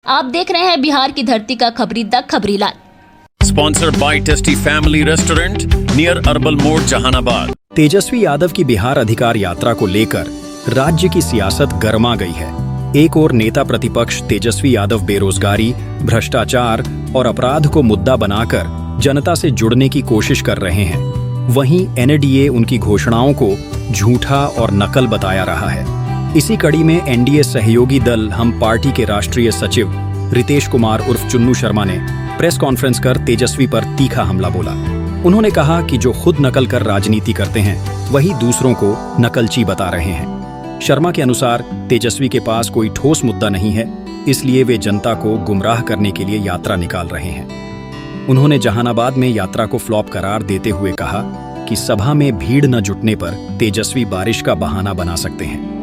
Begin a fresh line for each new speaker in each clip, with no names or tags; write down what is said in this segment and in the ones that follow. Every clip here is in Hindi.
आप देख रहे हैं बिहार की धरती का खबरी द खबरी लाल।
Sponsored by tasty family restaurant near अर्बल मोड़ जहानाबाद।
तेजस्वी यादव की बिहार अधिकार यात्रा को लेकर राज्य की सियासत गर्मा गई है। एक ओर नेता प्रतिपक्ष तेजस्वी यादव बेरोजगारी, भ्रष्टाचार और अपराध को मुद्दा बनाकर जनता से जुड़ने की कोशिश कर रहे हैं, वहीं एनडीए उनकी घोषणाओं को झूठा और नकल बताया रहा है। इसी कड़ी में एनडीए सहयोगी दल हम पार्टी के राष्ट्रीय सचिव रितेश कुमार उर्फ चुन्नू शर्मा ने प्रेस कॉन्फ्रेंस कर तेजस्वी पर तीखा हमला बोला। उन्होंने कहा कि जो खुद नकल कर राजनीति करते हैं वही दूसरों को नकलची बता रहे हैं। शर्मा के अनुसार तेजस्वी के पास कोई ठोस मुद्दा नहीं है, इसलिए वे जनता को गुमराह करने के लिए यात्रा निकाल रहे हैं। उन्होंने जहानाबाद में यात्रा को फ्लॉप करार देते हुए कहा कि सभा में भीड़ न जुटने पर तेजस्वी बारिश का बहाना बना सकते हैं।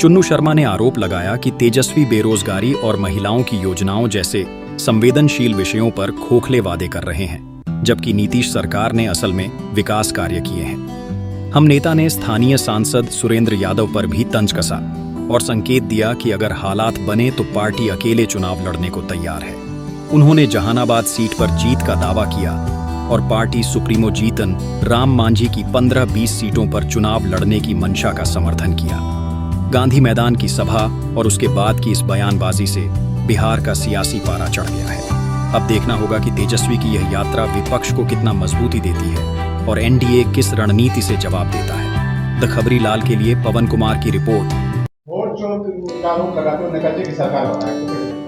चुन्नू शर्मा ने आरोप लगाया कि तेजस्वी बेरोजगारी और महिलाओं की योजनाओं जैसे संवेदनशील विषयों पर खोखले वादे कर रहे हैं, जबकि नीतीश सरकार ने असल में विकास कार्य किए हैं। हम नेता ने स्थानीय सांसद सुरेंद्र यादव पर भी तंज कसा और संकेत दिया कि अगर हालात बने तो पार्टी अकेले चुनाव लड़ने को तैयार है। उन्होंने जहानाबाद सीट पर जीत का दावा किया और पार्टी सुप्रीमो जीतन राम मांझी की 15-20 सीटों पर चुनाव लड़ने की मंशा का समर्थन किया। गांधी मैदान की सभा और उसके बाद की इस बयानबाजी से बिहार का सियासी पारा चढ़ गया है। अब देखना होगा कि तेजस्वी की यह यात्रा विपक्ष को कितना मजबूती देती है और एनडीए किस रणनीति से जवाब देता है। द खबरी लाल के लिए पवन कुमार की रिपोर्ट।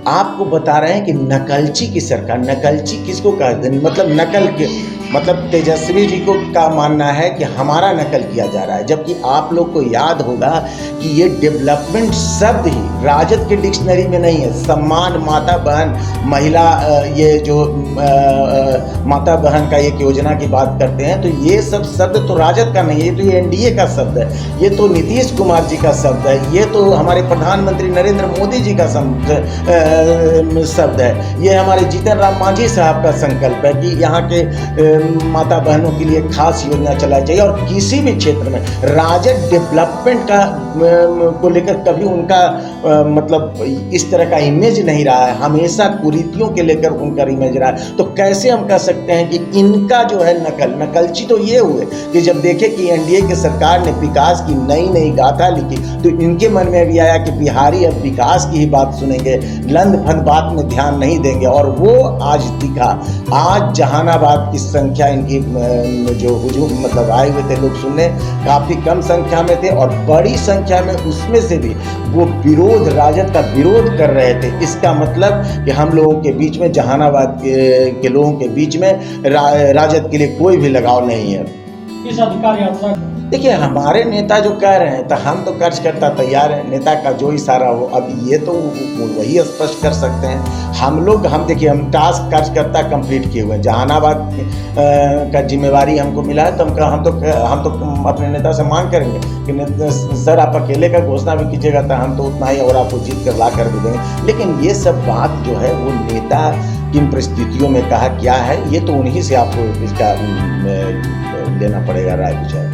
आपको बता रहे हैं कि नकलची की सरकार, नकलची किसको कहते हैं? मतलब नकल के मतलब तेजस्वी जी को का मानना है कि हमारा नकल किया जा रहा है, जबकि आप लोग को याद होगा कि ये डेवलपमेंट शब्द ही राजद के डिक्शनरी में नहीं है। सम्मान, माता बहन, महिला, ये जो माता बहन का एक योजना की बात करते हैं, तो ये सब शब्द तो राजद का नहीं है, ये तो ये एनडीए का शब्द है, ये तो नीतीश कुमार जी का शब्द है, ये तो हमारे प्रधानमंत्री नरेंद्र मोदी जी का शब्द है, ये हमारे जीतन राम मांझी साहब का संकल्प है कि यहाँ के माता बहनों के लिए खास योजना चलाई चाहिए। और किसी भी क्षेत्र में राजद डेवलपमेंट का को लेकर कभी उनका मतलब इस तरह का इमेज नहीं रहा है, हमेशा कुरीतियों के लेकर उनका इमेज रहा है। तो कैसे हम कह सकते हैं कि इनका जो है नकलची तो ये हुए कि जब देखे कि एनडीए की सरकार ने विकास की नई गाथा लिखी तो इनके मन में भी आया कि बिहारी अब विकास की ही बात सुनेंगे, लंद फंद बात में ध्यान नहीं देंगे। और वो आज दिखा। आज जहानाबाद की संख्या इनकी जो हुजूम मतलब आए हुए थे लोग सुनने, काफ़ी कम संख्या में थे और बड़ी संख्या में उसमें से भी वो विरोध, राजद का विरोध कर रहे थे। इसका मतलब कि हम लोगों के बीच में, जहानाबाद के लोगों के बीच में राजद के लिए कोई भी लगाव नहीं है।
इस अधिकार यात्रा
देखिए, हमारे नेता जो कह रहे हैं तो हम तो कार्यकर्ता तैयार हैं, नेता का जो इशारा हो। अब ये तो वही स्पष्ट कर सकते हैं। हम देखिए, हम टास्क कार्यकर्ता कंप्लीट किए हुए हैं। जहानाबाद का जिम्मेवारी हमको मिला है तो हम तो अपने नेता से मांग करेंगे कि सर आप अकेले का घोषणा भी कीजिएगा तो हम तो उतना ही और आपको जीत कर ला कर भी देंगे। लेकिन ये सब बात जो है वो नेता किन परिस्थितियों में कहा क्या है, ये तो उन्हीं से आपको इसका लेना पड़ेगा राय विचार।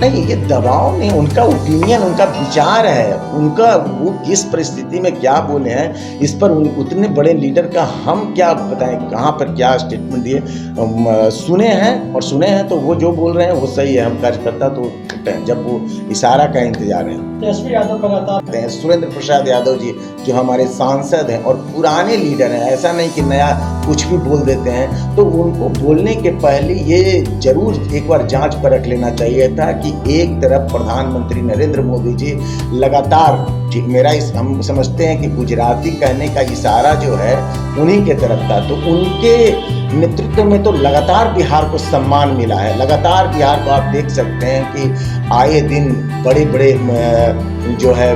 नहीं, ये दबाव नहीं, उनका ओपिनियन, उनका विचार है, उनका वो किस परिस्थिति में क्या बोले हैं, इस पर उतने बड़े लीडर का हम क्या बताएं, कहाँ पर क्या स्टेटमेंट दिए। सुने हैं तो वो जो बोल रहे हैं वो सही है। हम कार्यकर्ता तो जब वो इशारा का इंतजार है।
तेजस्वी यादव लगातार
सुरेंद्र प्रसाद यादव जी जो हमारे सांसद हैं और पुराने लीडर हैं, ऐसा नहीं कि नया कुछ भी बोल देते हैं, तो उनको बोलने के पहले ये जरूर एक बार जांच परख लेना चाहिए था कि एक तरफ प्रधानमंत्री नरेंद्र मोदी जी लगातार, हम समझते हैं कि गुजराती कहने का इशारा जो है उन्हीं के तरफ था, तो उनके नेतृत्व में तो लगातार बिहार को सम्मान मिला है। लगातार बिहार को आप देख सकते हैं कि आए दिन बड़े बड़े जो है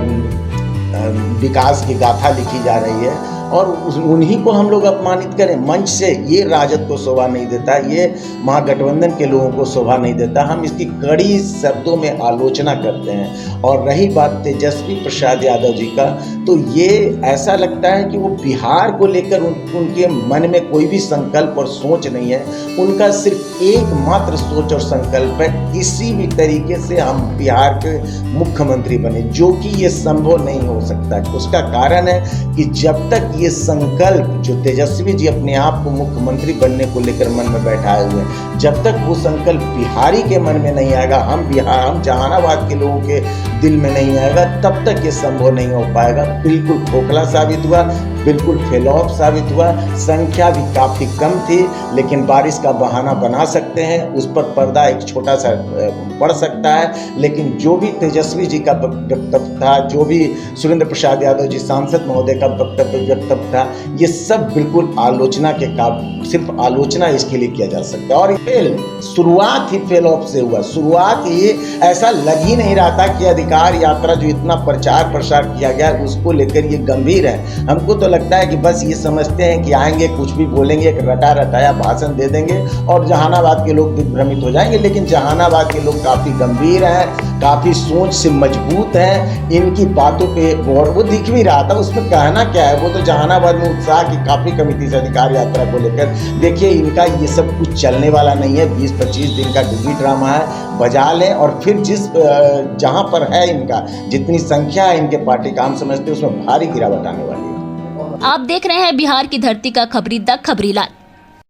विकास की गाथा लिखी जा रही है। और उन्हीं को हम लोग अपमानित करें मंच से, ये राजद को शोभा नहीं देता, ये महागठबंधन के लोगों को शोभा नहीं देता। हम इसकी कड़ी शब्दों में आलोचना करते हैं। और रही बात तेजस्वी प्रसाद यादव जी का, तो ये ऐसा लगता है कि वो बिहार को लेकर उनके मन में कोई भी संकल्प और सोच नहीं है। उनका सिर्फ एकमात्र सोच और संकल्प है किसी भी तरीके से हम बिहार के मुख्यमंत्री बने, जो कि ये संभव नहीं हो सकता है। उसका कारण है कि जब तक ये संकल्प जो तेजस्वी जी अपने आप को मुख्यमंत्री बनने को लेकर मन में बैठाए हुए हैं, जब तक वो संकल्प बिहारी के मन में नहीं आएगा, हम जहानाबाद के लोगों के दिल में नहीं आएगा, तब तक ये संभव नहीं हो पाएगा। बिल्कुल खोखला साबित हुआ, बिल्कुल फेलॉप साबित हुआ। संख्या भी काफ़ी कम थी, लेकिन बारिश का बहाना बना सकते हैं, उस पर पर्दा एक छोटा सा पड़ सकता है। लेकिन जो भी तेजस्वी जी का वक्तव्य था, जो भी सुरेंद्र प्रसाद यादव जी सांसद महोदय का वक्तव्य था, ये सब बिल्कुल आलोचना के सिर्फ आलोचना इसके लिए किया जा सकता है। और शुरुआत ही फेलॉप से हुआ। शुरुआत ये ऐसा लग ही नहीं रहा था कि अधिकार यात्रा जो इतना प्रचार प्रसार किया गया उसको लेकर ये गंभीर है। हमको तो लगता है कि बस ये समझते हैं कि आएंगे, कुछ भी बोलेंगे, एक रटा रटाया भाषण दे देंगे और जहानाबाद के लोग दिग्भ्रमित हो जाएंगे। लेकिन जहानाबाद के लोग काफ़ी गंभीर हैं, काफ़ी सोच से मजबूत हैं। इनकी बातों पे वो दिख भी रहा था, उसमें कहना क्या है। वो तो जहानाबाद में उत्साह की काफ़ी कमी थी अधिकार यात्रा को लेकर। देखिए, इनका ये सब कुछ चलने वाला नहीं है। 20-25 दिन का टीवी ड्रामा है, बजा लें और फिर जहाँ पर है इनका जितनी संख्या है इनके पार्टी काम समझते हैं, उसमें भारी गिरावट आने वाली है।
आप देख रहे हैं बिहार की धरती का खबरी द खबरीलाल।